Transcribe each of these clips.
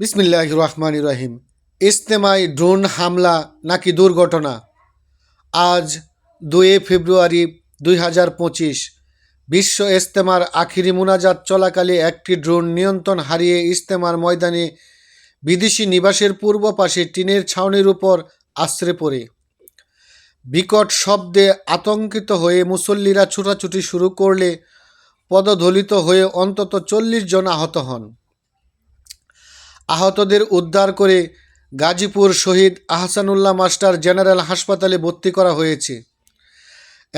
বিসমিল্লাহির রহমানির রহিম। ইজতেমায় ড্রোন হামলা নাকি দুর্ঘটনা? আজ 2 ফেব্রুয়ারি 2025 বিশ্ব ইজতেমার আখিরি মুনাজাত চলাকালে একটি ড্রোন নিয়ন্ত্রণ হারিয়ে ইজতেমার ময়দানে বিদেশি নিবাসের পূর্ব পাশে টিনের ছাউনির উপর আছড়ে পড়ে। বিকট শব্দে আতঙ্কিত হয়ে মুসল্লিরা ছুটাছুটি শুরু করলে পদদলিত হয়ে অন্তত 40 জন আহত হন। আহতদের উদ্ধার করে গাজীপুর শহীদ আহসানুল্লাহ মাস্টার জেনারেল হাসপাতালে ভর্তি করা হয়েছে।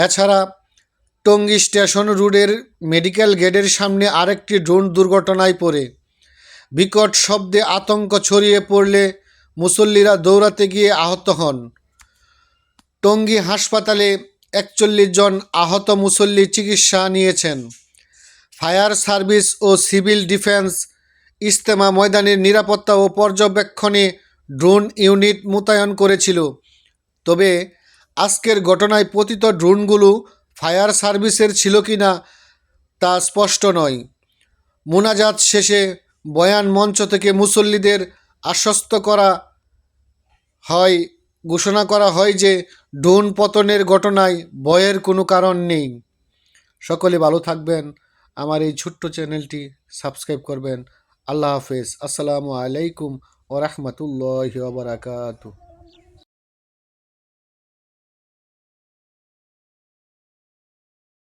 এছাড়া টঙ্গী স্টেশন রোডের মেডিকেল গেটের সামনে আরেকটি ড্রোন দুর্ঘটনায় পড়ে বিকট শব্দে আতঙ্ক ছড়িয়ে পড়লে মুসল্লিরা দৌড়াতে গিয়ে আহত হন। টঙ্গী হাসপাতালে 41 জন আহত মুসল্লি চিকিৎসা নিয়েছেন। ফায়ার সার্ভিস ও সিভিল ডিফেন্স ইজতেমা ময়দানের নিরাপত্তা ও পর্যবেক্ষণে ড্রোন ইউনিট মোতায়েন করেছিল। তবে আজকের ঘটনায় পতিত ড্রোনগুলো ফায়ার সার্ভিসের ছিল কিনা তা স্পষ্ট নয়। মোনাজাত শেষে বয়ান মঞ্চ থেকে মুসল্লিদের আশ্বস্ত করা হয় ঘোষণা করা হয় যে ড্রোন পতনের ঘটনায় ভয়ের কোনো কারণ নেই। সকলে ভালো থাকবেন। আমার এই ছোট্ট চ্যানেলটি সাবস্ক্রাইব করবেন। আল্লাহ হাফেজ। আসসালামু আলাইকুম ওয়া রাহমাতুল্লাহি ওয়া বারাকাতুহু।